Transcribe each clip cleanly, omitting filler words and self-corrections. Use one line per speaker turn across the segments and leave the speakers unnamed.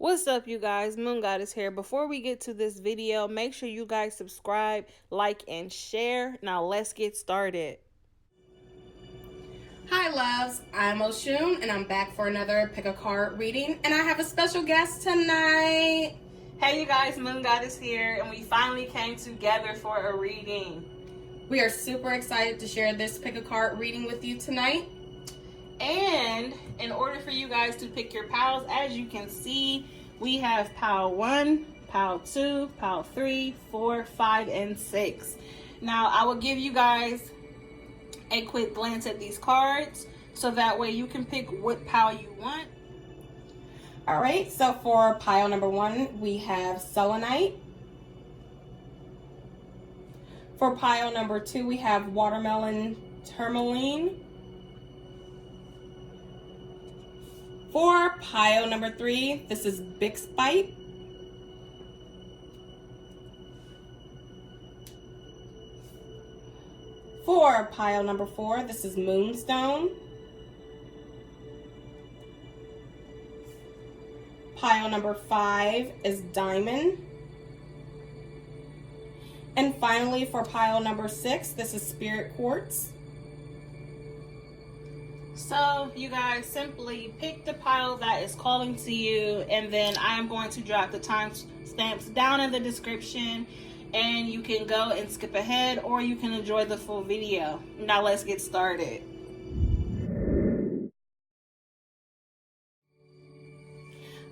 What's up, you guys? Moon Goddess here. Before we get to this video, make sure you guys subscribe, like, and share. Now let's get started.
Hi loves, I'm Oshun and I'm back for another pick a card reading, and I have a special guest tonight.
Hey you guys, Moon Goddess here, and we finally came together for a reading.
We are super excited to share this pick a card reading with you tonight.
And in order for you guys to pick your pals, as you can see, we have pal 1, pal 2, pal 3, 4, 5, and 6. Now I will give you guys a quick glance at these cards so that way you can pick what pile you want.
All right, so for pile number 1, we have selenite. For pile number 2, we have watermelon tourmaline. For pile number 3, this is Bixbite. For pile number 4, this is Moonstone. Pile number 5 is Diamond. And finally, for pile number 6, this is Spirit Quartz.
So you guys simply pick the pile that is calling to you, and then I am going to drop the time stamps down in the description, and you can go and skip ahead or you can enjoy the full video. Now let's get started.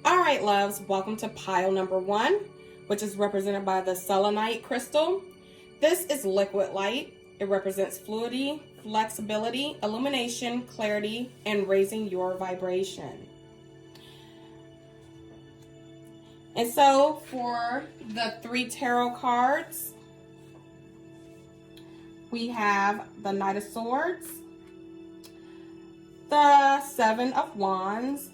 All right, loves, welcome to pile number 1, which is represented by the selenite crystal. This is liquid light. It represents fluidity, flexibility, illumination, clarity, and raising your vibration. And so for the 3 tarot cards, we have the Knight of Swords, the 7 of Wands,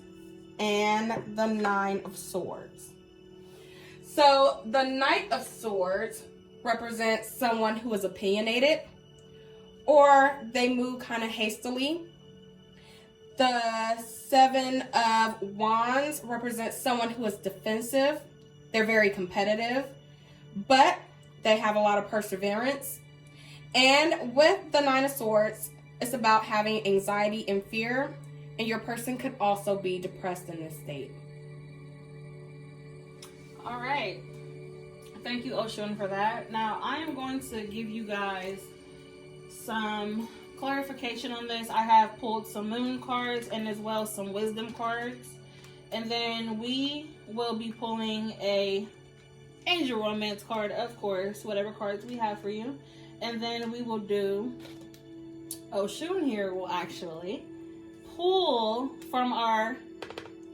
and the 9 of Swords. So the Knight of Swords represents someone who is opinionated, or they move kind of hastily. The 7 of Wands represents someone who is defensive. They're very competitive, but they have a lot of perseverance. And with the 9 of Swords, it's about having anxiety and fear, and your person could also be depressed in this state.
All right. Thank you, Oshun, for that. Now I am going to give you guys some clarification on this. I have pulled some moon cards and as well some wisdom cards, and then we will be pulling a angel romance card, of course, whatever cards we have for you, and then we will do Oshun here will actually pull from our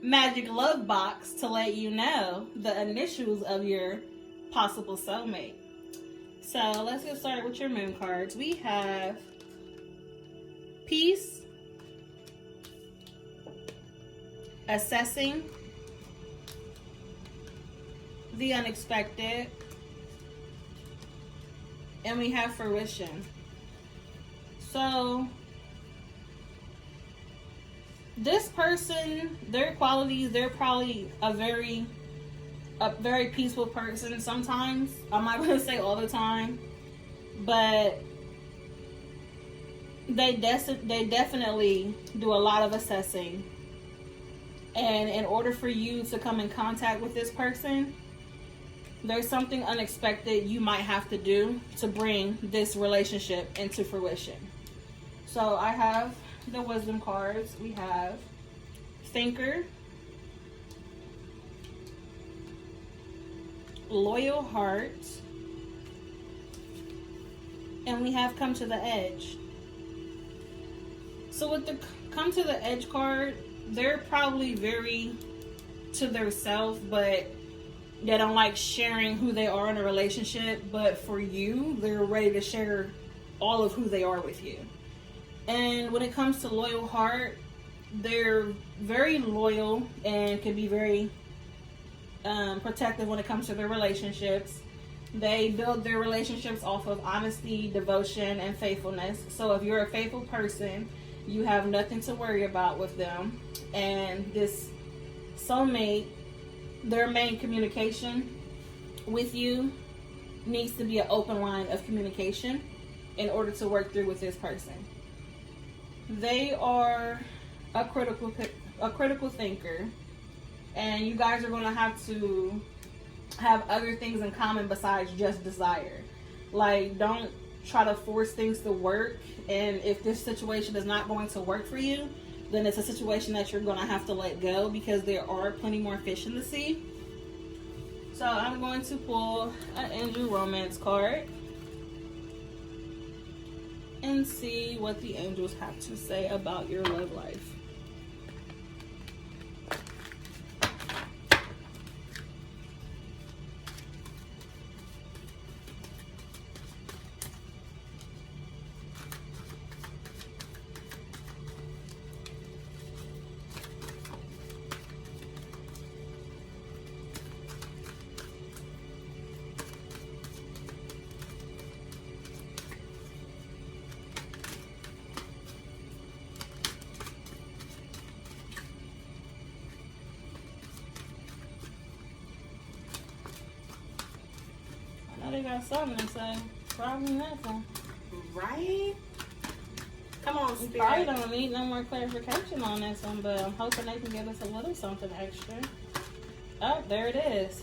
magic love box to let you know the initials of your possible soulmate. So let's get started with your moon cards. We have peace, assessing, the unexpected, and we have fruition. So this person, their qualities, they're probably a very peaceful person sometimes. I'm not going to say all the time, but they definitely do a lot of assessing. And in order for you to come in contact with this person, there's something unexpected you might have to do to bring this relationship into fruition. So I have the wisdom cards. We have thinker, loyal heart, and we have come to the edge. So with the come to the edge card, they're probably very to their self, but they don't like sharing who they are in a relationship. But for you, they're ready to share all of who they are with you. And when it comes to loyal heart, they're very loyal and can be very protective when it comes to their relationships. They build their relationships off of honesty, devotion, and faithfulness. So if you're a faithful person, you have nothing to worry about with them. And this soulmate their main communication with you needs to be an open line of communication in order to work through with this person. They are a critical thinker, and you guys are going to have other things in common besides just desire. Like, don't try to force things to work, and if this situation is not going to work for you, then it's a situation that you're going to have to let go, because there are plenty more fish in the sea. So I'm going to pull an angel romance card and see what the angels have to say about your love life. They got something to say. Probably nothing.
Right? Come on,
We
Spirit.
probably don't need no more clarification on this one, but I'm hoping they can give us a little something extra. Oh, there it is.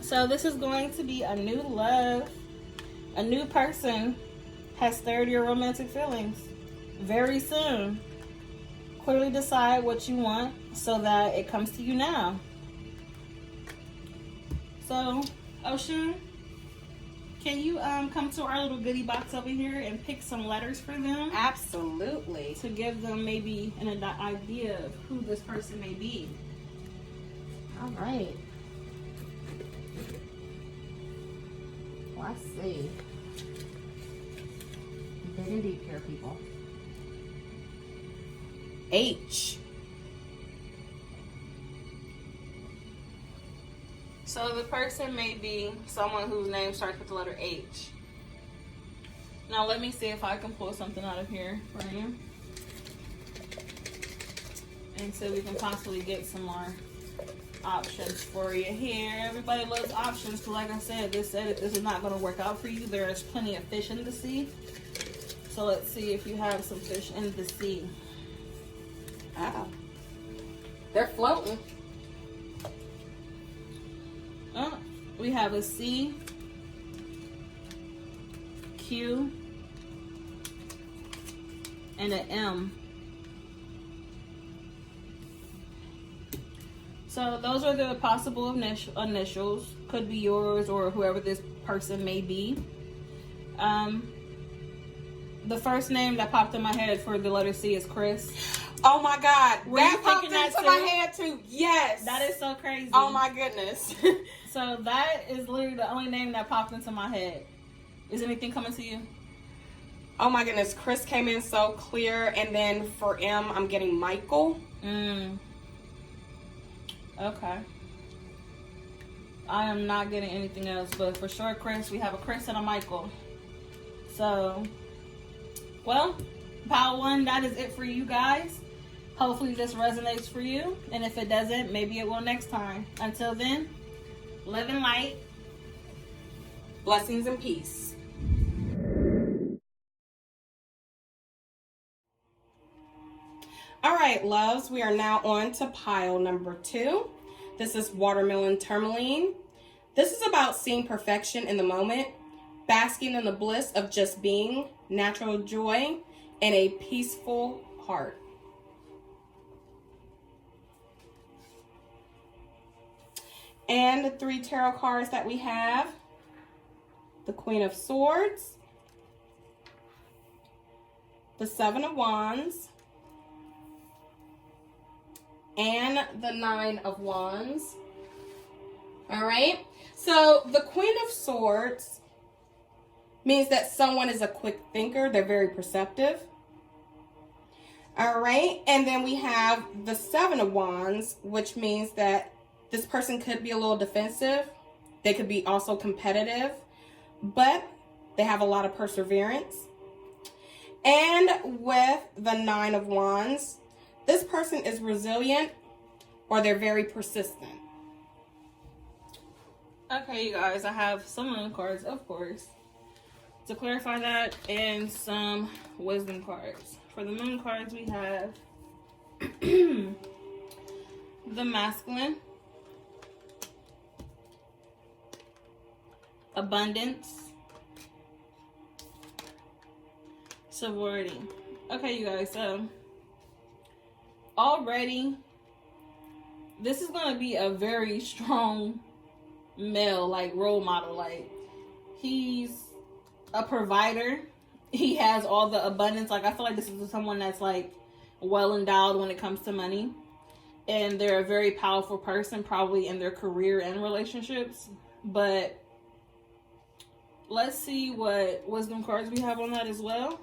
So this is going to be a new love. A new person has stirred your romantic feelings very soon. Clearly decide what you want so that it comes to you now. So, Oshun, can you come to our little goodie box over here and pick some letters for them?
Absolutely.
To give them maybe an idea of who this person may be.
All right. Well, I see. Big and deep here, people. H.
So the person may be someone whose name starts with the letter H. Now let me see if I can pull something out of here for you. And so we can possibly get some more options for you here. Everybody loves options, because like I said, this is not going to work out for you. There's plenty of fish in the sea. So let's see if you have some fish in the sea.
Oh. They're floating.
Oh, we have a C, Q, and an M. So those are the possible initials. Could be yours or whoever this person may be. The first name that popped in my head for the letter C is Chris.
Oh my God.
Were you
that popped
thinking that
into
too?
my head too. Yes.
That is so crazy.
Oh my goodness.
So that is literally the only name that popped into my head. Is anything coming to you?
Oh my goodness. Chris came in so clear. And then for M, I'm getting Michael.
Okay. I am not getting anything else, but for sure, Chris, we have a Chris and a Michael. So, well, Pile 1, that is it for you guys. Hopefully this resonates for you. And if it doesn't, maybe it will next time. Until then, live in light.
Blessings and peace. All right, loves, we are now on to pile number 2. This is watermelon tourmaline. This is about seeing perfection in the moment, basking in the bliss of just being, natural joy, and a peaceful heart. And the 3 tarot cards that we have: the Queen of Swords, the 7 of Wands, and the 9 of Wands. All right. So the Queen of Swords means that someone is a quick thinker. They're very perceptive. All right. And then we have the 7 of Wands, which means that this person could be a little defensive. They could be also competitive, but they have a lot of perseverance. And with the 9 of Wands, this person is resilient, or they're very persistent.
Okay, you guys, I have some moon cards, of course, to clarify that, and some wisdom cards. For the moon cards, we have the masculine, abundance, sorority. Okay, you guys, so already this is going to be a very strong male, like role model. Like, he's a provider, he has all the abundance. Like, I feel like this is someone that's like well endowed when it comes to money, and they're a very powerful person, probably in their career and relationships. But let's see what wisdom cards we have on that as well.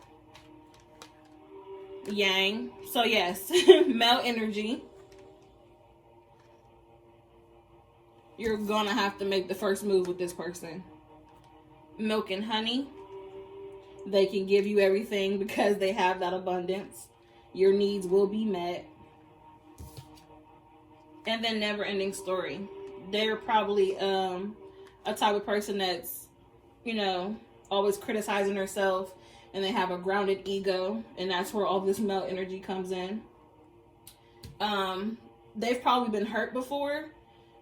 Yang. So yes, male energy. You're gonna have to make the first move with this person. Milk and honey. They can give you everything because they have that abundance. Your needs will be met. And then never ending story. They're probably a type of person that's, you know, always criticizing herself, and they have a grounded ego, and that's where all this male energy comes in. They've probably been hurt before,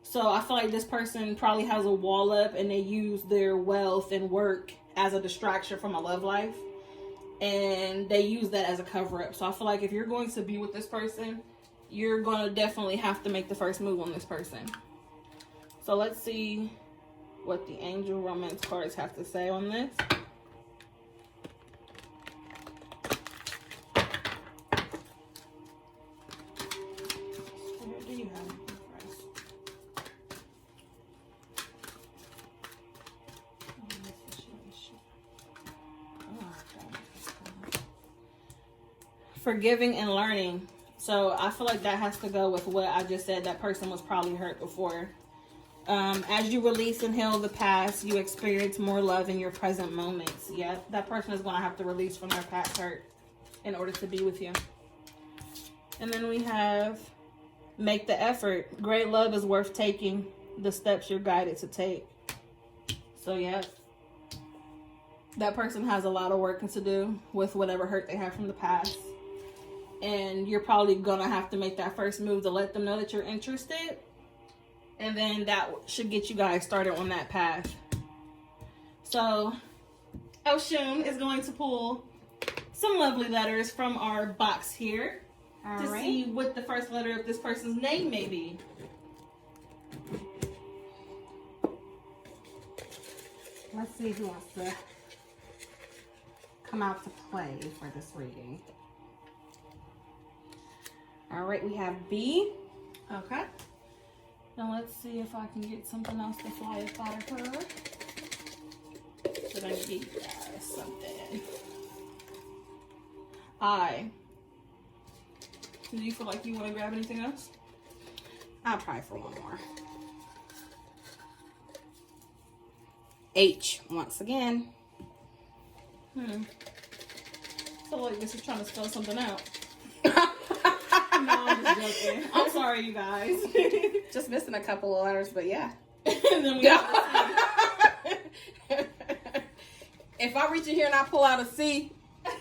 so I feel like this person probably has a wall up, and they use their wealth and work as a distraction from a love life, and they use that as a cover-up. So I feel like if you're going to be with this person, you're going to definitely have to make the first move on this person. So let's see what the angel romance cards have to say on this. What do you have for us? Forgiving and learning. So I feel like that has to go with what I just said. That person was probably hurt before. As you release and heal the past, you experience more love in your present moments. Yeah, that person is going to have to release from their past hurt in order to be with you. And then we have make the effort. Great love is worth taking the steps you're guided to take. So yeah, that person has a lot of work to do with whatever hurt they have from the past. And you're probably going to have to make that first move to let them know that you're interested. And then that should get you guys started on that path. So, Oshun is going to pull some lovely letters from our box here to see what the first letter of this person's name may be.
Let's see who wants to come out to play for this reading. All right, we have B.
Okay. Now let's see if I can get something else to fly up out of her. Should I get you guys something? I. Do you feel like you want to grab anything else?
I'll try for one more. H, once again.
I feel like this is trying to spell something out. No, I'm just joking. I'm sorry, you guys.
Just missing a couple of letters, but yeah.
And then we have
if I reach in here and I pull out a C,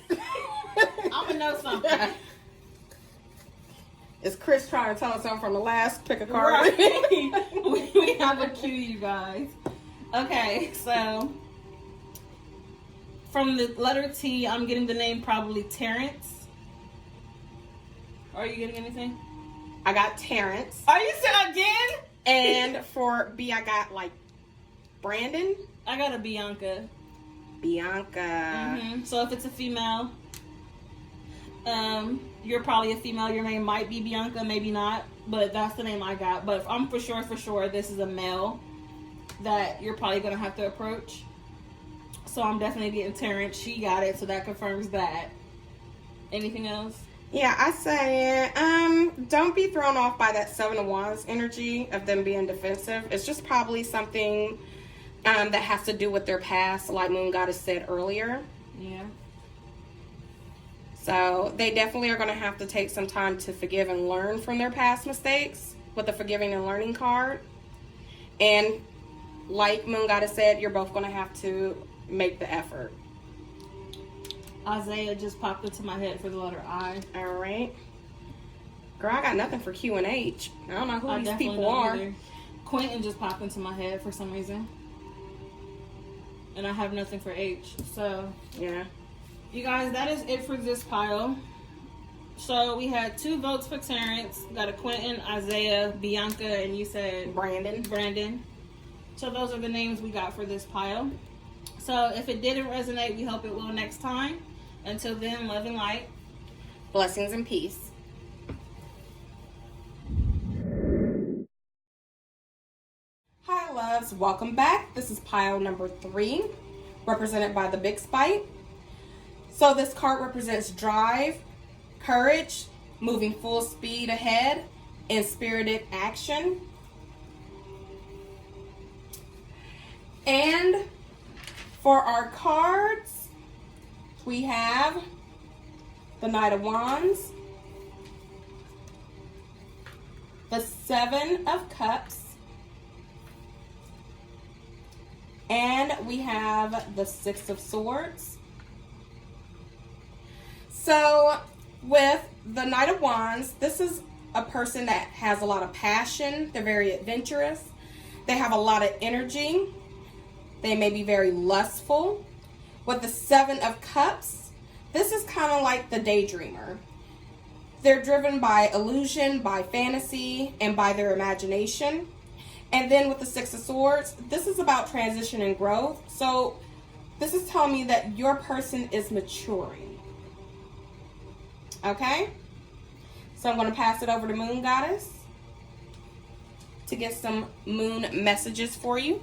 I'm gonna know something.
Is Chris trying to tell us something from the last pick a card?
Right. we have a cue, you guys. Okay, so from the letter T, I'm getting the name probably Terrence. Are you getting anything?
I got Terrence.
Are you saying again?
And for B, I got like Brandon.
I got a Bianca.
Bianca.
So if it's a female, you're probably a female. Your name might be Bianca, maybe not, but that's the name I got. But if I'm for sure this is a male that you're probably gonna have to approach. So I'm definitely getting Terrence. She got it, so that confirms that. Anything else?
Yeah, I say, don't be thrown off by that Seven of Wands energy of them being defensive. It's just probably something that has to do with their past, like Moon Goddess said earlier.
Yeah.
So they definitely are going to have to take some time to forgive and learn from their past mistakes. with the forgiving and learning card. And like Moon Goddess said, you're both going to have to make the effort.
Isaiah just popped into my head for the letter I.
All right. Girl, I got nothing for Q and H. I don't know who these
definitely
people
don't
are.
either. Quentin just popped into my head for some reason. And I have nothing for H. So,
yeah.
You guys, that is it for this pile. So, we had 2 votes for Terrence. We got a Quentin, Isaiah, Bianca, and you said... Brandon. So, those are the names we got for this pile. So, if it didn't resonate, we hope it will next time. Until then, love and light.
Blessings and peace. Hi, loves. Welcome back. This is pile number 3, represented by the Big Spite. So, this card represents drive, courage, moving full speed ahead, and spirited action. And for our cards, we have the Knight of Wands, the 7 of Cups, and we have the 6 of Swords. So with the Knight of Wands, this is a person that has a lot of passion. They're very adventurous. They have a lot of energy. They may be very lustful. With the 7 of Cups, this is kind of like the daydreamer. They're driven by illusion, by fantasy, and by their imagination. And then with the 6 of Swords, this is about transition and growth. So this is telling me that your person is maturing. Okay? So I'm going to pass it over to Moon Goddess to get some moon messages for you.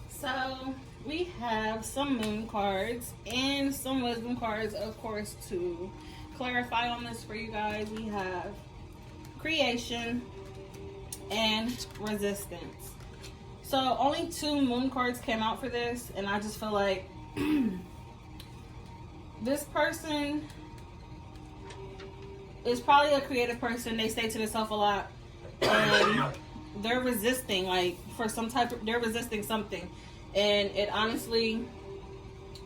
So we have some moon cards and some wisdom cards, of course, to clarify on this for you guys. We have creation and resistance. So only 2 moon cards came out for this, and I just feel like this person is probably a creative person. They say to themselves a lot, and they're resisting, like, for some type of, they're resisting something. And it honestly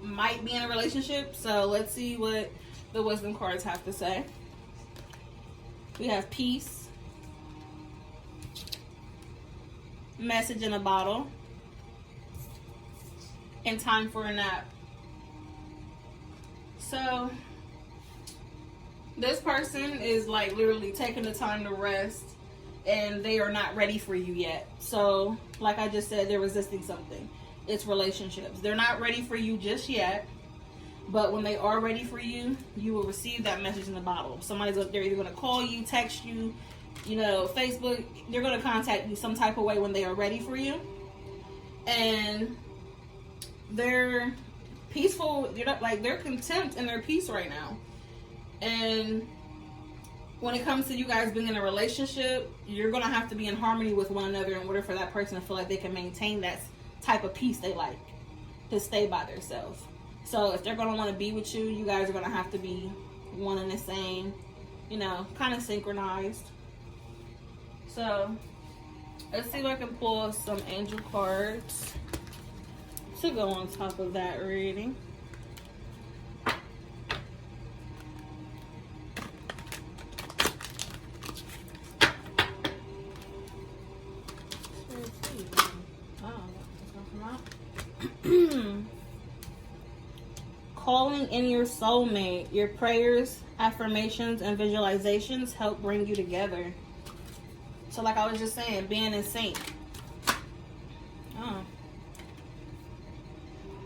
might be in a relationship. So let's see what the wisdom cards have to say. We have peace, message in a bottle, and time for a nap. So this person is like literally taking the time to rest, and they are not ready for you yet. So like I just said, they're resisting something. It's relationships. They're not ready for you just yet, but when they are ready for you, you will receive that message in the bottle. They're either going to call you, text you, Facebook. They're going to contact you some type of way when they are ready for you. And they're peaceful. They're content in their peace right now. And when it comes to you guys being in a relationship, you're going to have to be in harmony with one another in order for that person to feel like they can maintain that type of peace they like, to stay by themselves. So if they're going to want to be with you, you guys are going to have to be one and the same, kind of synchronized. So let's see if I can pull some angel cards to go on top of that reading. Calling in your soulmate. Your prayers, affirmations, and visualizations help bring you together. So like I was just saying, being in sync.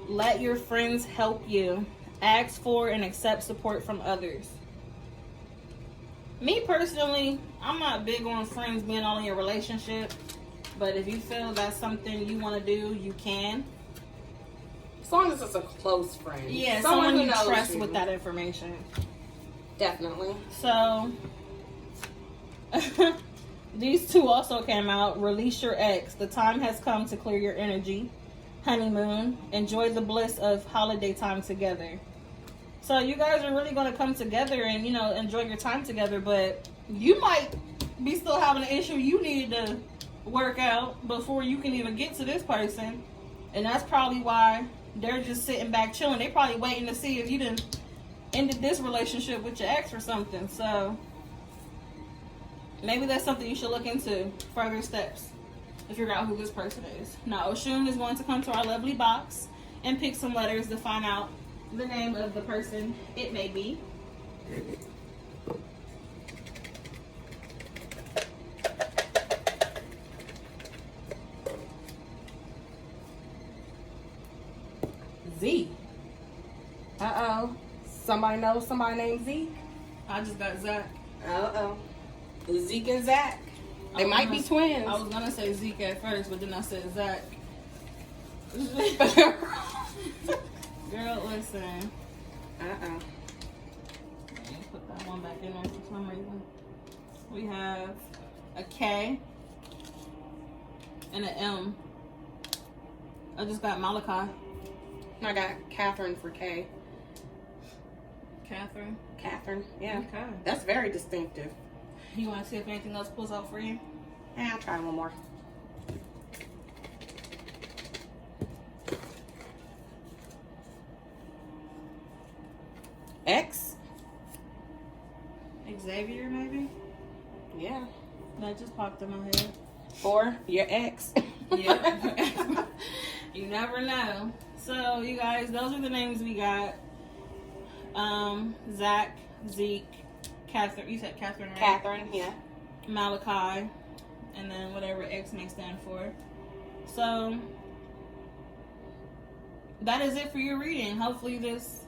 Let your friends help you. Ask for and accept support from others. Me personally, I'm not big on friends being all in your relationship. But if you feel that's something you want to do, you can.
As long as it's a close friend.
Yeah, someone you trust with that information.
Definitely.
So, these 2 also came out. Release your ex. The time has come to clear your energy. Honeymoon. Enjoy the bliss of holiday time together. So, you guys are really going to come together and, enjoy your time together. But you might be still having an issue you need to work out before you can even get to this person. And that's probably why they're just sitting back chilling. They probably waiting to see if you done ended this relationship with your ex or something. So maybe that's something you should look into, further steps, to figure out who this person is. Now, Oshun is going to come to our lovely box and pick some letters to find out the name of the person it may be.
Z. Uh-oh. Somebody knows somebody named Z?
I just got Zach.
Uh-oh. Zeke and Zach. They might be twins.
I was gonna say Zeke at first, but then I said Zach. Girl, listen.
Uh-oh.
Let me put that one back in there for some reason. We have a K and an M. I just got Malachi.
I got Catherine for K.
Catherine.
Catherine, yeah.
Okay.
That's very distinctive.
You want to see if anything else pulls out for you?
Yeah, I'll try one more. X?
Xavier, maybe?
Yeah.
That just popped in my head.
Or your ex.
Yeah. You never know. So, you guys, those are the names we got. Zach, Zeke, Catherine. You said Catherine, right?
Catherine, yeah.
Malachi, and then whatever X may stand for. So, that is it for your reading. Hopefully this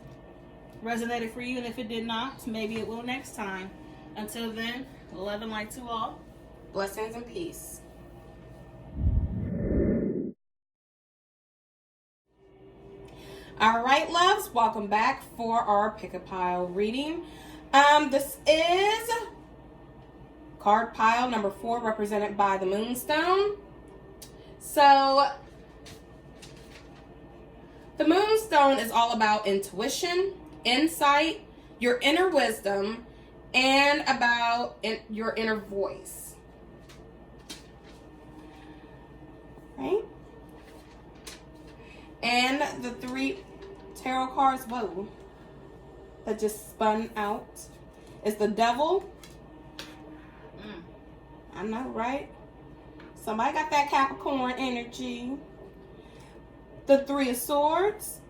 resonated for you, and if it did not, maybe it will next time. Until then, love and light to all.
Blessings and peace. All right, loves, welcome back for our pick a pile reading. This is card pile number 4, represented by the Moonstone. So the Moonstone is all about intuition, insight, your inner wisdom, and about your inner voice. Right? And the 3 tarot cards, whoa, that just spun out is the Devil. I know, right? Somebody got that Capricorn energy. The 3 of Swords.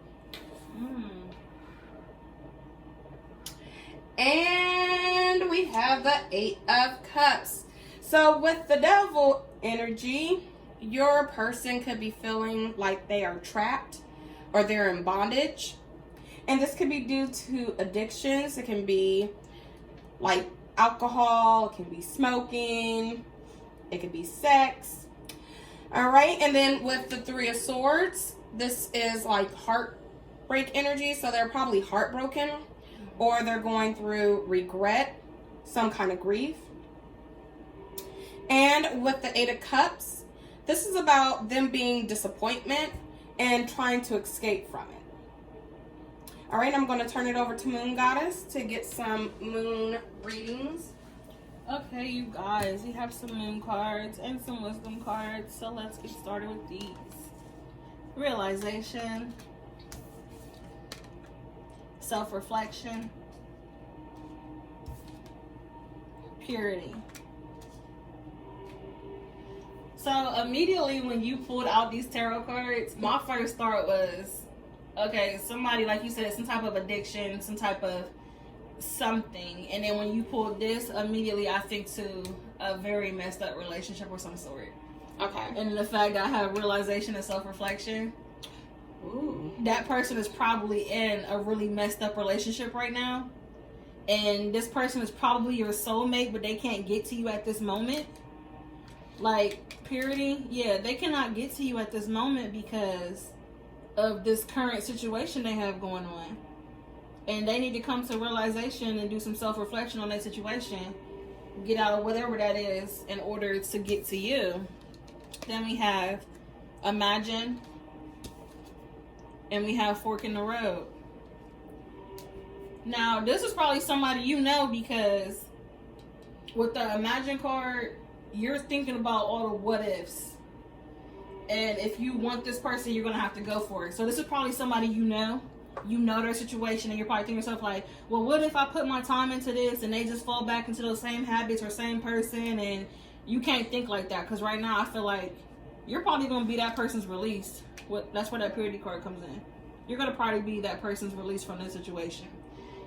And we have the 8 of Cups. So with the Devil energy, your person could be feeling like they are trapped or they're in bondage. And this could be due to addictions. It can be like alcohol, it can be smoking, it could be sex. All right, and then with the 3 of Swords, this is like heartbreak energy. So they're probably heartbroken, or they're going through regret, some kind of grief. And with the 8 of Cups, this is about them being disappointment and trying to escape from it. All right, I'm going to turn it over to Moon Goddess to get some moon readings.
Okay, you guys, we have some moon cards and some wisdom cards. So let's get started with these. Realization, self-reflection, purity. So immediately when you pulled out these tarot cards, my first thought was, okay, somebody, like you said, some type of addiction, some type of something. And then when you pulled this, immediately I think to a very messed up relationship of some sort.
Okay.
And the fact that I have realization and self-reflection,
Ooh.
that person is probably in a really messed up relationship right now. And this person is probably your soulmate, but they can't get to you at this moment. Like, purity, yeah, they cannot get to you at this moment because of this current situation they have going on. And they need to come to realization and do some self-reflection on that situation. Get out of whatever that is in order to get to you. Then we have imagine. And we have fork in the road. Now, this is probably somebody you know because with the Imagine card, you're thinking about all the what ifs. And if you want this person, you're going to have to go for it. So this is probably somebody you know their situation, and you're probably thinking to yourself like, well, what if I put my time into this and they just fall back into those same habits or same person? And you can't think like that, because right now I feel like you're probably going to be that person's release. That's where that purity card comes in. You're going to probably be that person's release from this situation.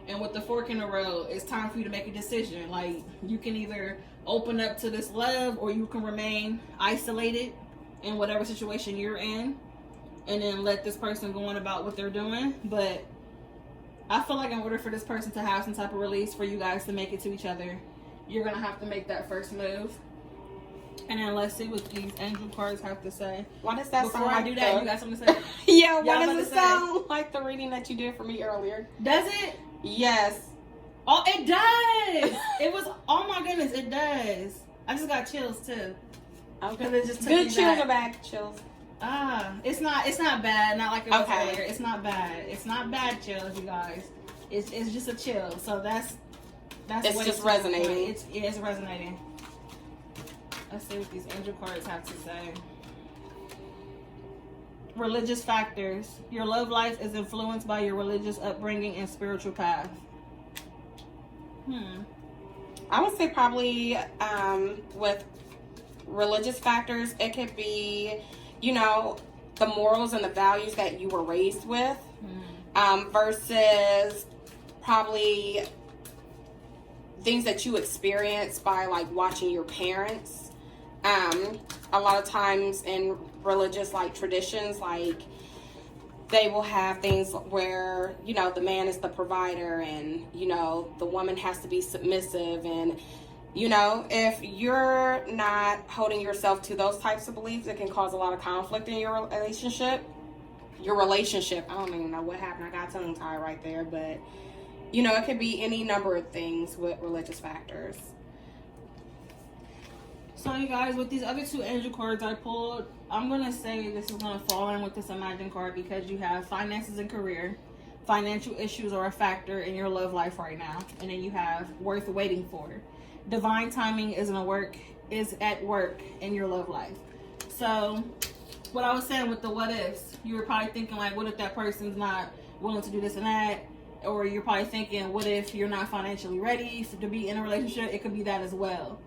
And with the fork in the road, it's time for you to make a decision. Like, you can either open up to this love, or you can remain isolated in whatever situation you're in, and then let this person go on about what they're doing. But I feel like in order for this person to have some type of release, for you guys to make it to each other, you're going to have to make that first move. And then let's see what these angel cards have to say.
Why does that
Before
sound
I
like
do that, you got something to say?
Yeah, why does it sound like the reading that you did for me earlier?
Does it?
Yes.
Oh, it does. It was, oh my goodness, it does. I just got chills too.
Okay.
It just took
Good
me
chills
back.
are back. Chills.
It's not bad. Not like it was
Okay.
earlier. It's not bad. It's not bad chills, you guys. It's just a chill. So that's
It's
what
just resonating.
It's resonating. Let's see what these angel cards have to say. Religious factors. Your love life is influenced by your religious upbringing and spiritual path.
I would say probably with religious factors, it could be, the morals and the values that you were raised with, versus probably things that you experience by like watching your parents. A lot of times in religious like traditions, like they will have things where, the man is the provider, and, the woman has to be submissive. And, if you're not holding yourself to those types of beliefs, it can cause a lot of conflict in your relationship. I don't even know what happened. I got tongue tied right there. But, it could be any number of things with religious factors.
So you guys, with these other two angel cards I pulled, I'm going to say this is going to fall in with this Imagine card, because you have finances and career. Financial issues are a factor in your love life right now. And then you have worth waiting for. Divine timing is at work in your love life. So what I was saying with the what ifs, you were probably thinking like, what if that person's not willing to do this and that? Or you're probably thinking, what if you're not financially ready to be in a relationship? It could be that as well.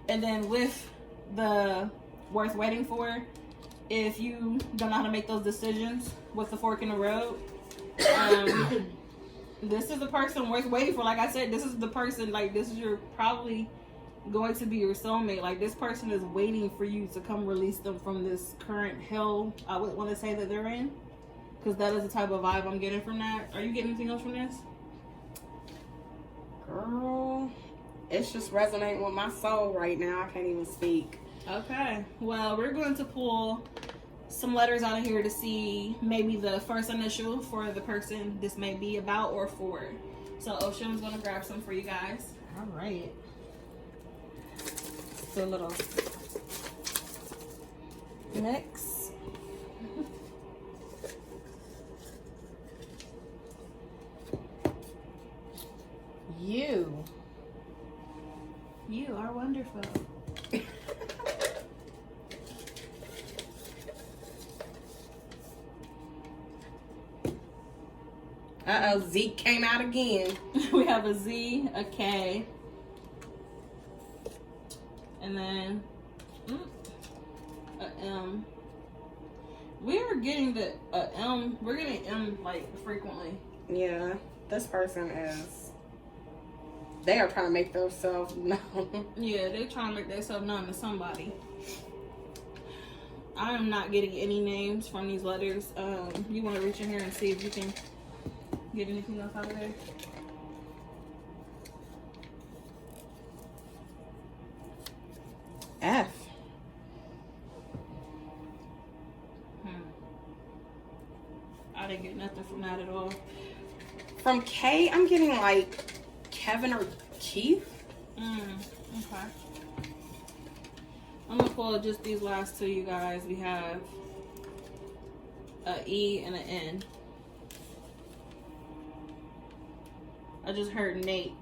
And then with the worth waiting for, if you don't know how to make those decisions with the fork in the road, this is the person worth waiting for. Like I said, this is the person, like, this is your probably going to be your soulmate. Like, this person is waiting for you to come release them from this current hell, I would want to say, that they're in. Because that is the type of vibe I'm getting from that. Are you getting anything else from this?
Girl, it's just resonating with my soul right now. I can't even speak.
Okay. Well, we're going to pull some letters out of here to see maybe the first initial for the person this may be about or for. So Oshun's going to grab some for you guys.
All right. Just a little mix.
You are wonderful.
Uh-oh, Zeke came out again.
We have a Z, a K, and then a M. We are getting the M. We're getting M like frequently.
Yeah, this person is. They are trying to make themselves known.
Yeah, they're trying to make themselves known to somebody. I am not getting any names from these letters. You want to reach in here and see if you can get anything else out of there?
F.
I didn't get nothing from that at all.
From K, I'm getting like Kevin or Keith.
Okay. I'm gonna pull just these last two, you guys. We have a E and an N. I just heard Nate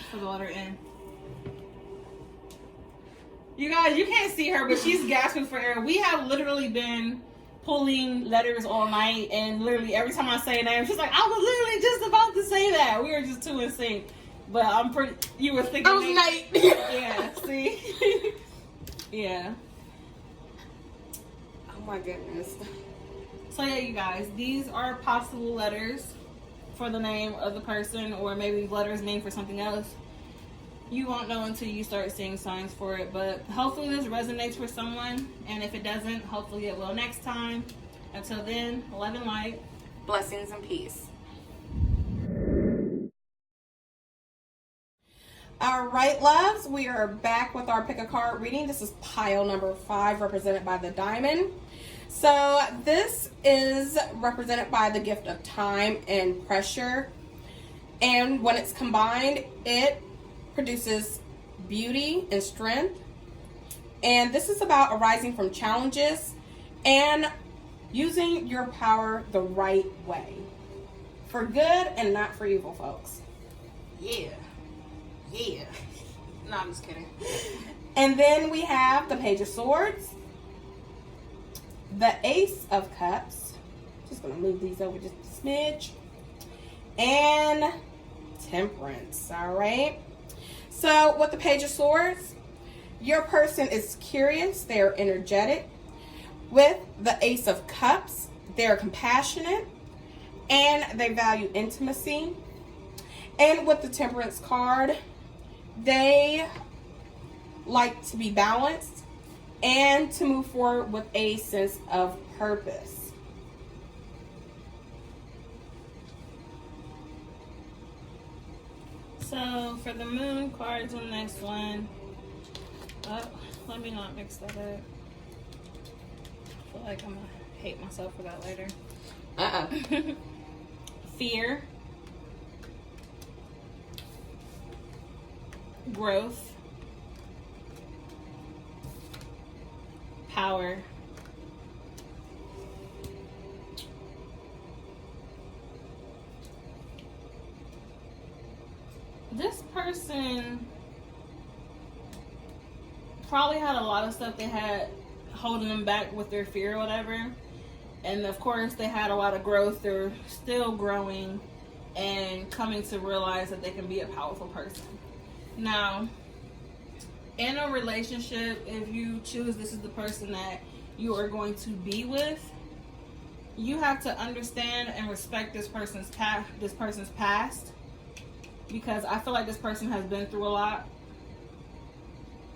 for the letter N. You guys, you can't see her, but she's gasping for air. We have literally been pulling letters all night, and literally every time I say a name, she's like, I was literally just about to say that. We were just too in sync. But I'm pretty, you were thinking.
I was night.
Yeah, see? Yeah.
Oh my goodness.
So yeah, you guys, these are possible letters for the name of the person, or maybe letters named for something else. You won't know until you start seeing signs for it, but hopefully this resonates for someone, and if it doesn't, hopefully it will next time. Until then, love and light.
Blessings and peace. All right, loves, we are back with our pick a card reading. This is pile number 5, represented by the diamond. So this is represented by the gift of time and pressure, and when it's combined, it produces beauty and strength. And this is about arising from challenges and using your power the right way, for good and not for evil, folks.
Yeah. No, I'm just kidding.
And then we have the Page of Swords, the Ace of Cups, just gonna move these over just a smidge, and Temperance. All right, so with the Page of Swords, your person is curious, they're energetic. With the Ace of Cups, they're compassionate and they value intimacy. And with the Temperance card, they like to be balanced and to move forward with a sense of purpose.
So for the moon cards on the next one, let me not mix that up. I feel like I'm gonna hate myself for that later. Fear, growth, power, this person probably had a lot of stuff they had holding them back with their fear or whatever, and of course they had a lot of growth. They're still growing and coming to realize that they can be a powerful person. Now, in a relationship, if you choose this is the person that you are going to be with, you have to understand and respect this person's past, because I feel like this person has been through a lot,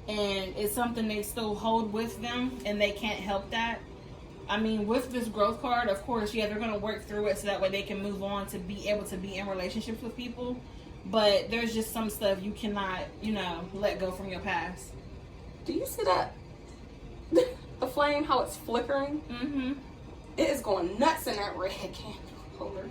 and it's something they still hold with them, and they can't help that. I mean, with this growth card, of course, yeah, they're going to work through it so that way they can move on to be able to be in relationships with people. But there's just some stuff you cannot, let go from your past.
Do you see that? The flame, how it's flickering?
Mm-hmm.
It is going nuts in that red candle holder.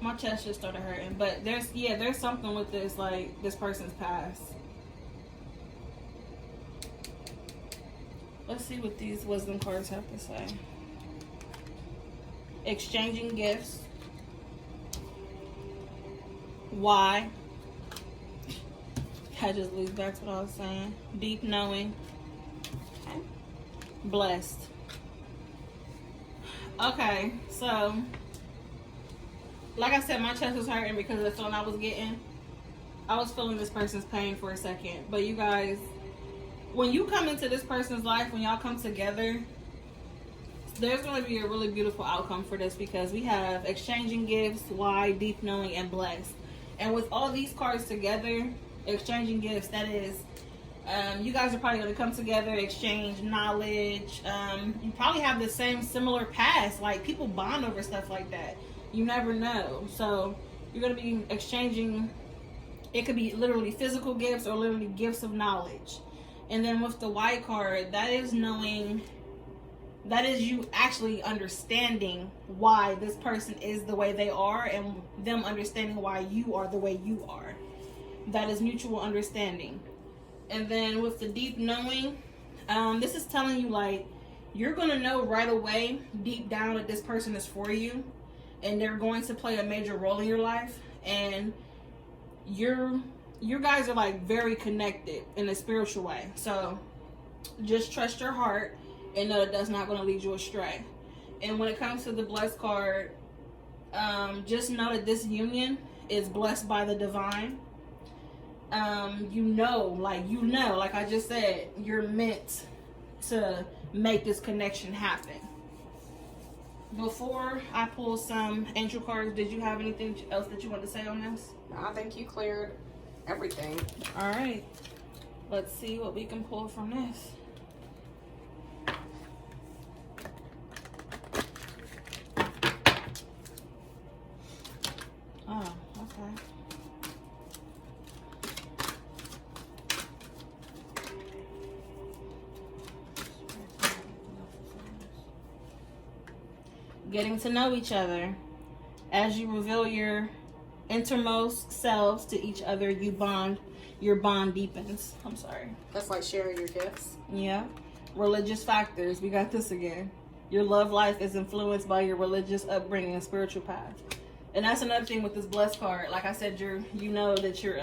My chest just started hurting. But there's something with this, like, this person's past. Let's see what these wisdom cards have to say. Exchanging gifts. Why? I just lose back to what I was saying. Deep knowing.
Okay.
Blessed. Okay, so like I said, my chest was hurting because of the feeling I was getting. I was feeling this person's pain for a second. But you guys, when you come into this person's life, when y'all come together, there's going to be a really beautiful outcome for this, because we have exchanging gifts, why, deep knowing, and blessed. And with all these cards together, exchanging gifts, that is, you guys are probably going to come together, exchange knowledge. You probably have the same similar past. Like, people bond over stuff like that. You never know. So you're going to be exchanging, it could be literally physical gifts or literally gifts of knowledge. And then with the white card, that is knowing, that is you actually understanding why this person is the way they are, and them understanding why you are the way you are. That is mutual understanding. And then with the deep knowing, this is telling you, like, you're going to know right away, deep down, that this person is for you, and they're going to play a major role in your life. And you guys are like very connected in a spiritual way. So just trust your heart and know that that's not going to lead you astray. And when it comes to the blessed card, just know that this union is blessed by the divine. Like I just said, you're meant to make this connection happen. Before I pull some angel cards, did you have anything else that you want to say on this?
I think you cleared everything.
All right. Let's see what we can pull from this. Oh, okay. Getting to know each other. As you reveal your innermost selves to each other, your bond deepens. I'm sorry.
That's like sharing your gifts.
Yeah. Religious factors. We got this again. Your love life is influenced by your religious upbringing and spiritual path. And that's another thing with this blessed card. Like I said, you know that you're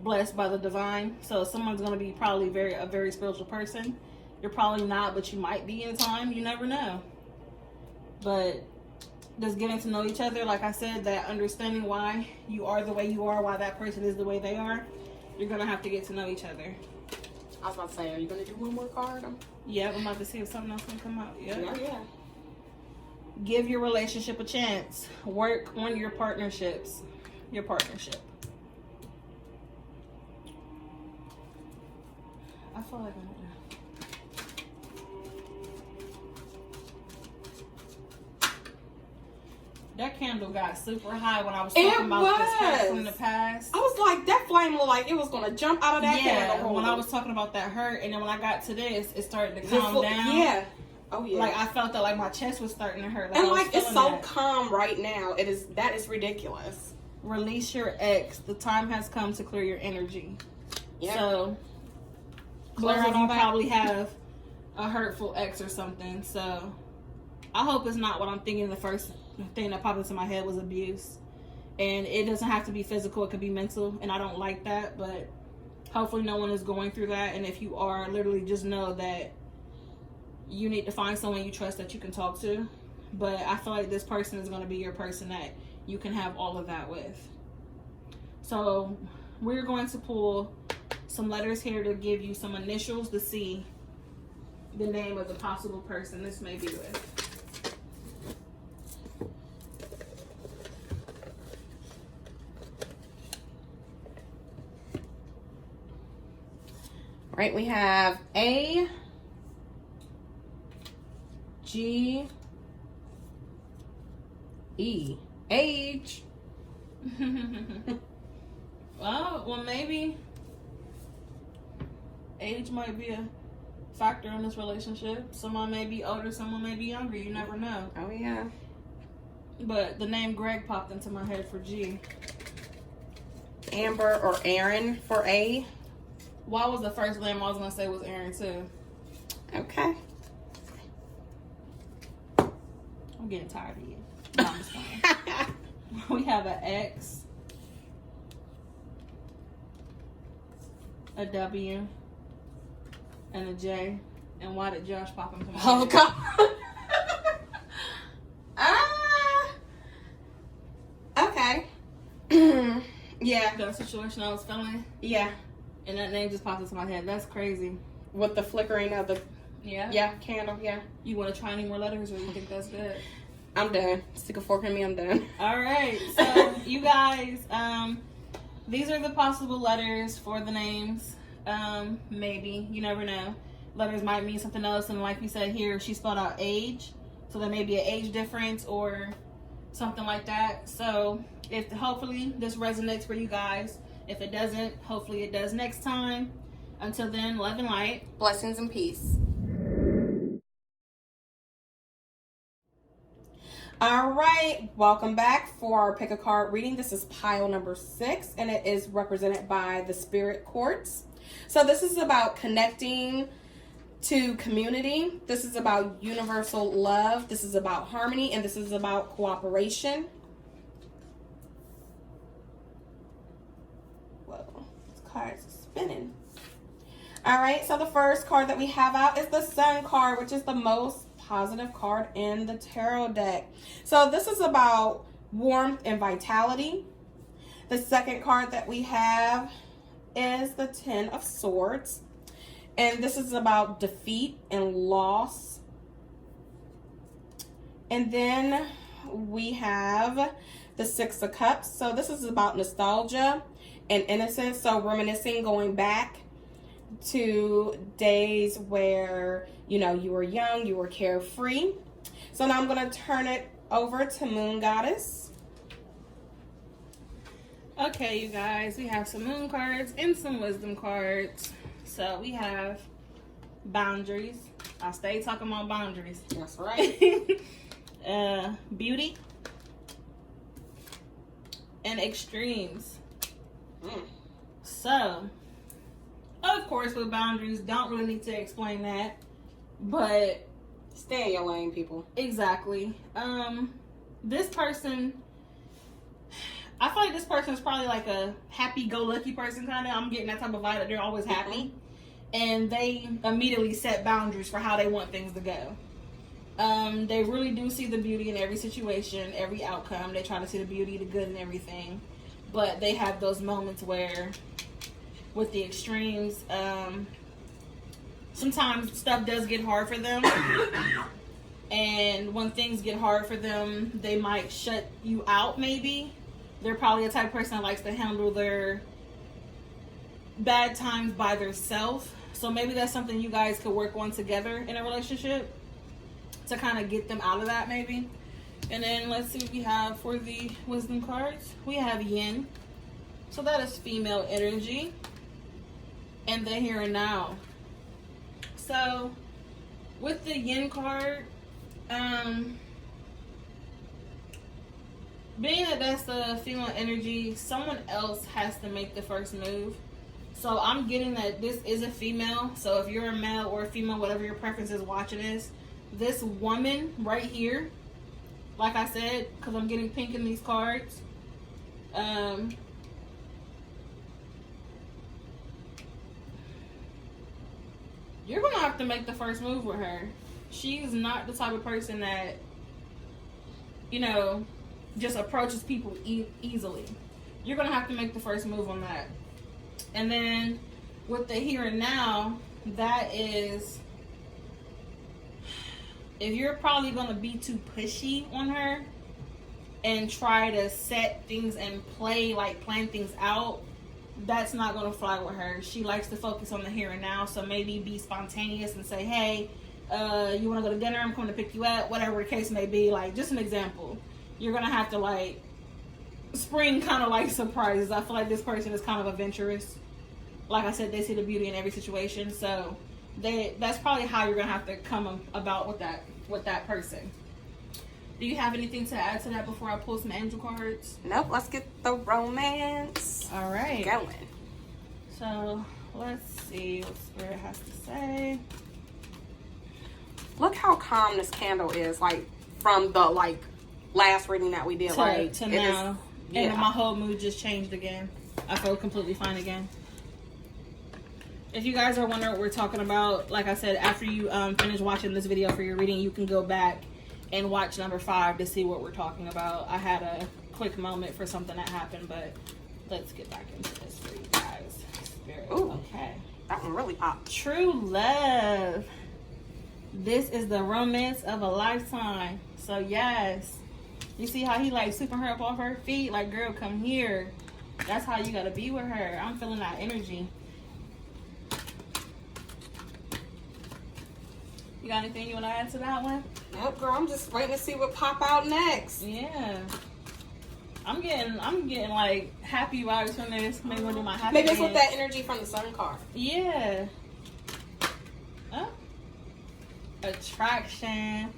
blessed by the divine. So someone's gonna be probably a very spiritual person. You're probably not, but you might be in time. You never know. But just getting to know each other, like I said, that understanding why you are the way you are, why that person is the way they are, you're gonna have to get to know each other.
I was about to say, are you gonna do one more card?
Yeah, I'm about to see if something else can come out.
Yeah.
Give your relationship a chance. Work on your partnerships. Your partnership. I feel like that candle got super high when I was talking about this hurt from the past.
I was like, that flame looked like it was gonna jump out of that candle.
When I was talking about that hurt, and then when I got to this, it started to calm down.
Yeah. Oh yeah.
Like I felt that like my chest was starting to hurt.
And like it's so calm right now. That is ridiculous.
Release your ex. The time has come to clear your energy. Yeah. So clear out all that. You probably have a hurtful ex or something. So I hope it's not what I'm thinking. The first thing that popped into my head was abuse. And it doesn't have to be physical, it could be mental, and I don't like that, but hopefully no one is going through that. And if you are, literally just know that you need to find someone you trust that you can talk to. But I feel like this person is going to be your person that you can have all of that with. So we're going to pull some letters here to give you some initials to see the name of the possible person this may be with.
Right, we have A, G, E. Age.
Well, maybe age might be a factor in this relationship. Someone may be older, someone may be younger. You never know.
Oh, yeah.
But the name Greg popped into my head for G.
Amber or Aaron for A.
Why was the first name I was going to say was Aaron, too?
Okay.
I'm getting tired of you. No, I'm just playing. We have an X, a W, and a J. And why did Josh pop into my head?
Oh, God. Okay. Yeah.
That situation I was feeling?
Yeah.
And that name just popped into my head. That's crazy.
With the flickering of the candle, yeah.
You want to try any more letters, or you think that's good?
I'm done. Stick a fork in me, I'm done.
All right. So, you guys, these are the possible letters for the names. Maybe. You never know. Letters might mean something else. And like we said here, she spelled out age. So, there may be an age difference or something like that. So, hopefully this resonates for you guys. If it doesn't, hopefully it does next time. Until then, love and light.
Blessings and peace. All right, welcome back for our pick a card reading. This is pile number 6, and it is represented by the Spirit Quartz. So this is about connecting to community. This is about universal love. This is about harmony, and this is about cooperation. cards spinning. All right, so the first card that we have out is the Sun card, which is the most positive card in the tarot deck. So this is about warmth and vitality. The second card that we have is the Ten of Swords, and this is about defeat and loss. And then we have the Six of Cups. So this is about nostalgia and innocence. So reminiscing, going back to days where, you know, you were young, you were carefree. So now I'm going to turn it over to Moon Goddess.
Okay, you guys, we have some moon cards and some wisdom cards. So we have boundaries. I'll stay talking about boundaries.
That's right.
Beauty and extremes. So, of course, with boundaries, don't really need to explain that, but
stay in your lane, people.
Exactly. This person, I feel like this person is probably like a happy-go-lucky person, kind of. I'm getting that type of vibe that they're always happy, and they immediately set boundaries for how they want things to go. They really do see the beauty in every situation, every outcome. They try to see the beauty, the good in everything. But they have those moments where, with the extremes, sometimes stuff does get hard for them. And when things get hard for them, they might shut you out, maybe. They're probably a type of person that likes to handle their bad times by themselves. So maybe that's something you guys could work on together in a relationship, to kind of get them out of that, maybe. And then let's see what we have for the wisdom cards. We have yin. So that is female energy. And the here and now. So with the yin card, being that that's the female energy, someone else has to make the first move. So I'm getting that this is a female. So if you're a male or a female, whatever your preference is watching this woman right here, like I said, because I'm getting pink in these cards, you're gonna have to make the first move with her. She's not the type of person that, you know, just approaches people easily. You're gonna have to make the first move on that. And then with the here and now, that is, if you're probably going to be too pushy on her and try to set things in play, like plan things out, that's not going to fly with her. She likes to focus on the here and now. So maybe be spontaneous and say, hey, you want to go to dinner? I'm coming to pick you up. Whatever the case may be. Like, just an example. You're going to have to, like, spring kind of like surprises. I feel like this person is kind of adventurous. Like I said, they see the beauty in every situation. So that's probably how you're going to have to come about with that person. Do you have anything to add to that before I pull some angel cards?
Nope. Let's get the romance.
All right.
Going.
So let's see what Spirit has to say.
Look how calm this candle is, like from the last reading that we did.
To now. And my whole mood just changed again. I feel completely fine again. If you guys are wondering what we're talking about, like I said, after you finish watching this video for your reading, you can go back and watch number 5 to see what we're talking about. I had a quick moment for something that happened, but let's get back into this for you guys. Spirit.
Ooh,
okay.
That one really popped.
True love. This is the romance of a lifetime. So yes, you see how he like sweeping her up off her feet? Like, girl, come here. That's how you gotta be with her. I'm feeling that energy. You got anything you want to add to that one?
Nope, girl. I'm just waiting to see what pop out next.
Yeah. I'm getting like happy vibes from this. Maybe we'll do my happy.
Maybe it's with that energy from the Sun card.
Yeah. Oh. Attraction.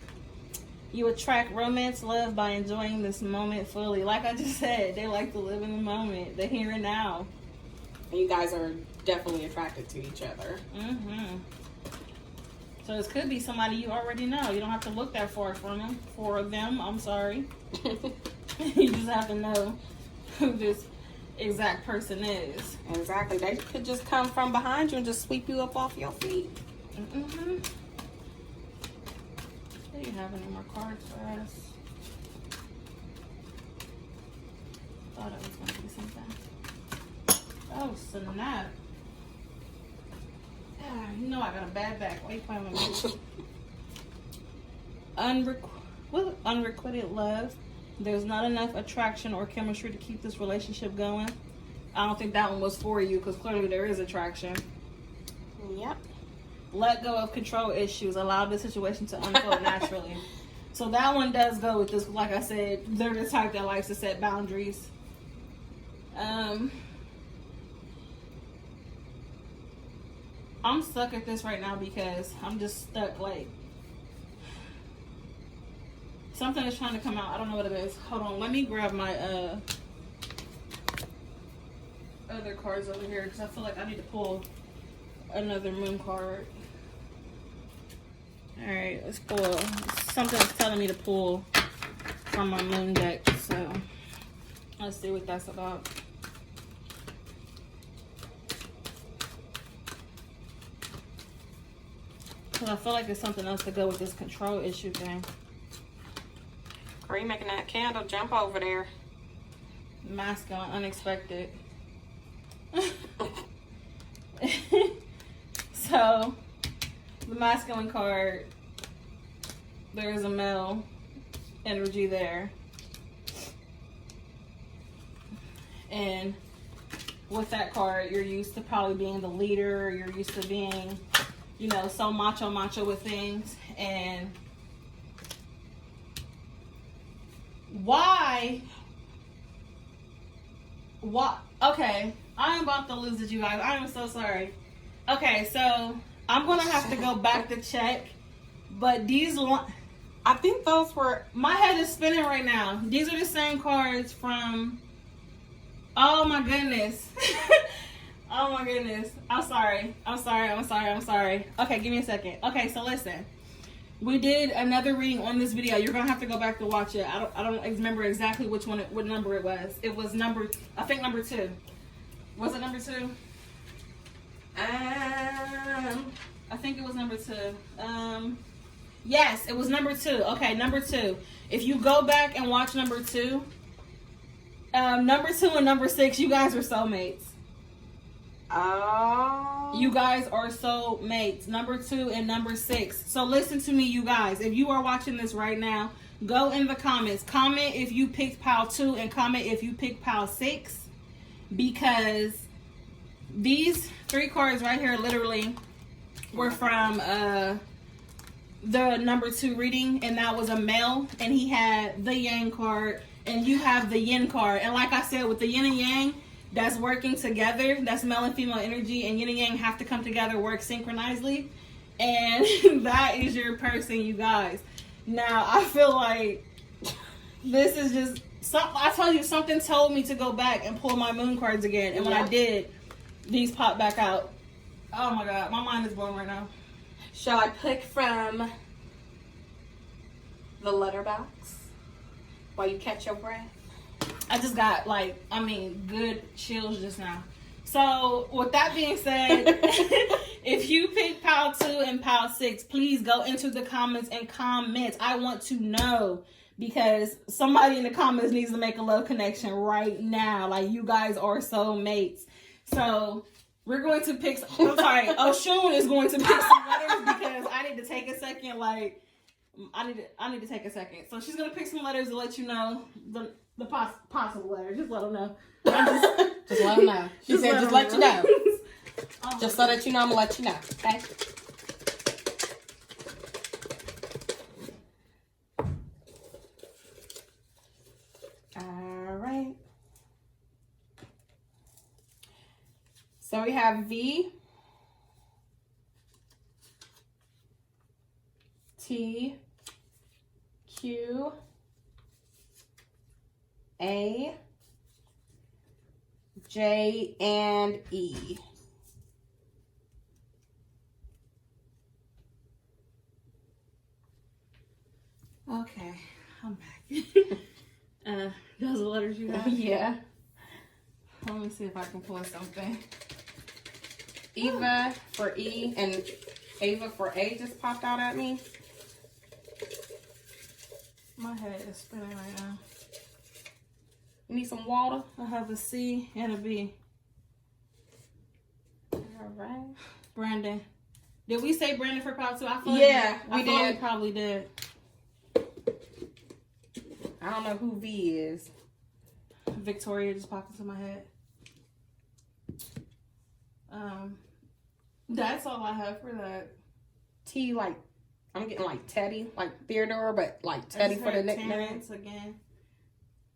You attract romance, love by enjoying this moment fully. Like I just said, they like to live in the moment, the here and now.
And you guys are definitely attracted to each other.
Mm-hmm. So this could be somebody you already know. You don't have to look that far for them. I'm sorry. You just have to know who this exact person is.
Exactly. They could just come from behind you and just sweep you up off your feet.
Mm-hmm. Do you have any more cards for us? Thought it was going to be something. Oh, snap. You know I got a bad back. Why you playing with me? Unrequited love. There's not enough attraction or chemistry to keep this relationship going. I don't think that one was for you because clearly there is attraction.
Yep.
Let go of control issues. Allow the situation to unfold naturally. So that one does go with this. Like I said, they're the type that likes to set boundaries. I'm stuck at this right now because I'm just stuck, like, something is trying to come out. I don't know what it is. Hold on. Let me grab my other cards over here because I feel like I need to pull another moon card. Alright, let's pull. Something's telling me to pull from my moon deck. So, let's see what that's about. Because I feel like there's something else to go with this control issue thing.
Are you making that candle jump over there?
Masculine, unexpected. So, the masculine card, there is a male energy there. And with that card, you're used to probably being the leader. You're used to being, you know, so macho with things. And why? Okay, I'm about to lose it, you guys. I am so sorry. Okay, so I'm gonna have to go back to check. But these,
I think those were.
My head is spinning right now. These are the same cards from. Oh my goodness. Oh my goodness. I'm sorry. Okay, give me a second. Okay, so listen. We did another reading on this video. You're gonna have to go back to watch it. I don't remember exactly what number it was. It was number 2. Was it number 2? I think it was number 2. Yes, it was number 2. Okay, number 2. If you go back and watch number 2, number 2 and number 6, you guys are soulmates.
Oh.
You guys are soulmates. Number 2 and number 6. So listen to me, you guys. If you are watching this right now, go in the comments. Comment if you picked pile 2 and comment if you picked pile 6. Because these 3 cards right here literally were from the number 2 reading. And that was a male. And he had the yang card. And you have the yin card. And like I said, with the yin and yang, that's working together. That's male and female energy. And yin and yang have to come together, work synchronously. And that is your person, you guys. Now, I feel like this is just... I told you, something told me to go back and pull my moon cards again. And when I did, these popped back out. Oh my God. My mind is blown right now.
Shall I pick from the letter box while you catch your breath?
I just got, good chills just now. So, with that being said, if you pick pile 2 and pile 6, please go into the comments and comment. I want to know, because somebody in the comments needs to make a love connection right now. Like, you guys are soulmates. So, we're going to pick... Oshun is going to pick some letters because I need to take a second. I need to take a second. So, she's going to pick some letters to let you know the possible letter. Just let them know.
Just let them know. She said just let you know. Just so that you know, I'm going to let you know. Okay? All right. So we have V, T, Q, A, J, and E.
Okay, I'm back. Those are the letters you have?
Yeah.
Let me see if I can pull something.
Eva for E and Ava for A just popped out at me.
My head is spinning right now.
You need some water?
I have a C and a B.
All right.
Brandon. Did we say Brandon for pile 2? I feel
yeah,
like we probably did.
I don't know who V is.
Victoria just popped into my head. That's all I have for that.
T, like, I'm getting like Teddy, like Theodore, but like Teddy for the nickname.
Terrence again.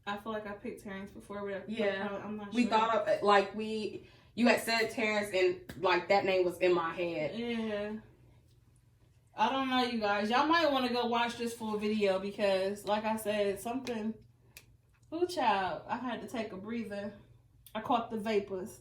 I feel like I picked Terrence before.
Yeah.
I'm not sure.
We thought of, like, you had said Terrence and like that name was in my head.
Yeah. I don't know, you guys. Y'all might want to go watch this full video because, like I said, something. Ooh, child. I had to take a breather. I caught the vapors.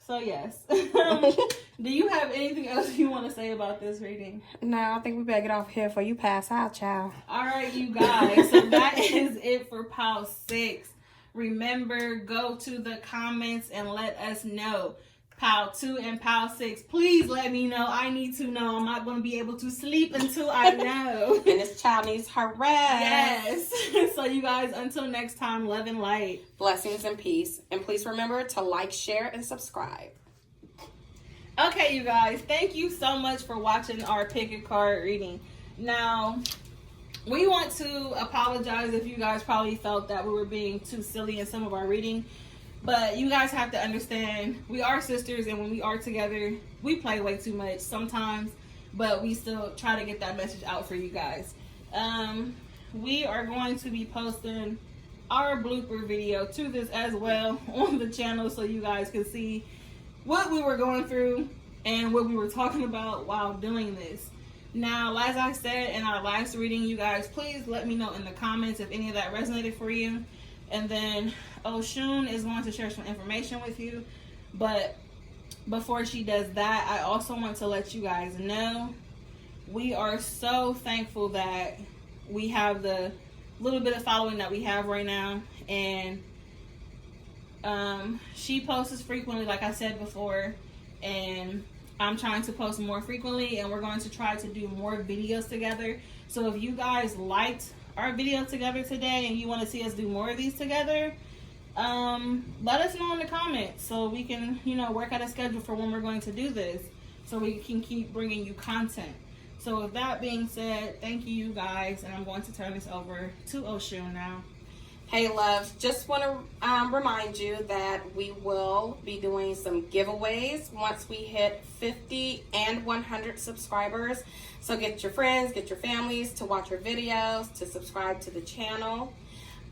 So, yes. Do you have anything else you want to say about this reading?
No, I think we better get off here before you pass out, child.
All right, you guys. So, that is it for pile 6. Remember, go to the comments and let us know. Pile 2 and pile 6. Please let me know. I need to know. I'm not going to be able to sleep until I know.
And this child needs her rest.
Yes. So you guys, until next time, love and light.
Blessings and peace. And please remember to like, share, and subscribe.
Okay, you guys. Thank you so much for watching our pick a card reading. Now, we want to apologize if you guys probably felt that we were being too silly in some of our reading. But you guys have to understand, we are sisters, and when we are together, we play way too much sometimes, but we still try to get that message out for you guys. We are going to be posting our blooper video to this as well on the channel so you guys can see what we were going through and what we were talking about while doing this. Now, as I said in our last reading, you guys, please let me know in the comments if any of that resonated for you. And then Oshun is going to share some information with you. But before she does that, I also want to let you guys know we are so thankful that we have the little bit of following that we have right now. And she posts frequently, like I said before. And I'm trying to post more frequently. And we're going to try to do more videos together. So if you guys liked our video together today and you want to see us do more of these together, let us know in the comments so we can, work out a schedule for when we're going to do this so we can keep bringing you content. So with that being said, thank you guys, and I'm going to turn this over to Oshun now.
Hey loves, just want to remind you that we will be doing some giveaways once we hit 50 and 100 subscribers. So get your friends, get your families to watch our videos, to subscribe to the channel.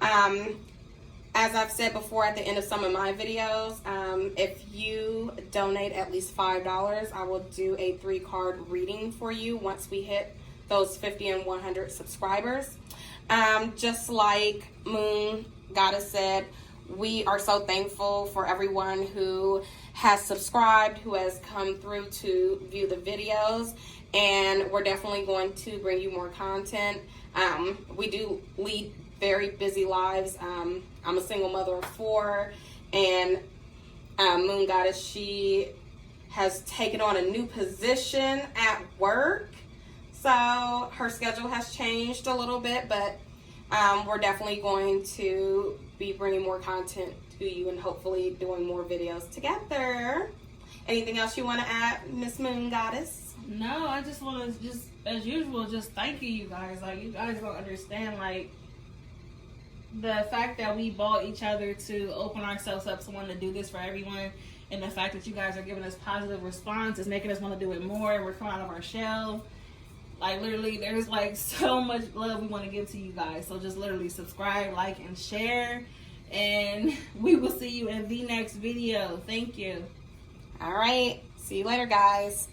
As I've said before at the end of some of my videos, if you donate at least $5, I will do a 3-card reading for you once we hit those 50 and 100 subscribers. Just like Moon Goddess said, we are so thankful for everyone who has subscribed, who has come through to view the videos, and we're definitely going to bring you more content. We do lead very busy lives. I'm a single mother of 4, and Moon Goddess, she has taken on a new position at work. So her schedule has changed a little bit, but we're definitely going to be bringing more content to you and hopefully doing more videos together. Anything else you want to add, Miss Moon Goddess?
No, I just want to as usual, thank you guys. Like, you guys don't understand, like, the fact that we bought each other to open ourselves up to want to do this for everyone, and the fact that you guys are giving us positive response is making us want to do it more, and we're coming out of our shell. Like, literally, there's like so much love we want to give to you guys. So just literally subscribe, like, and share, and we will see you in the next video. Thank you.
All right, see you later, guys.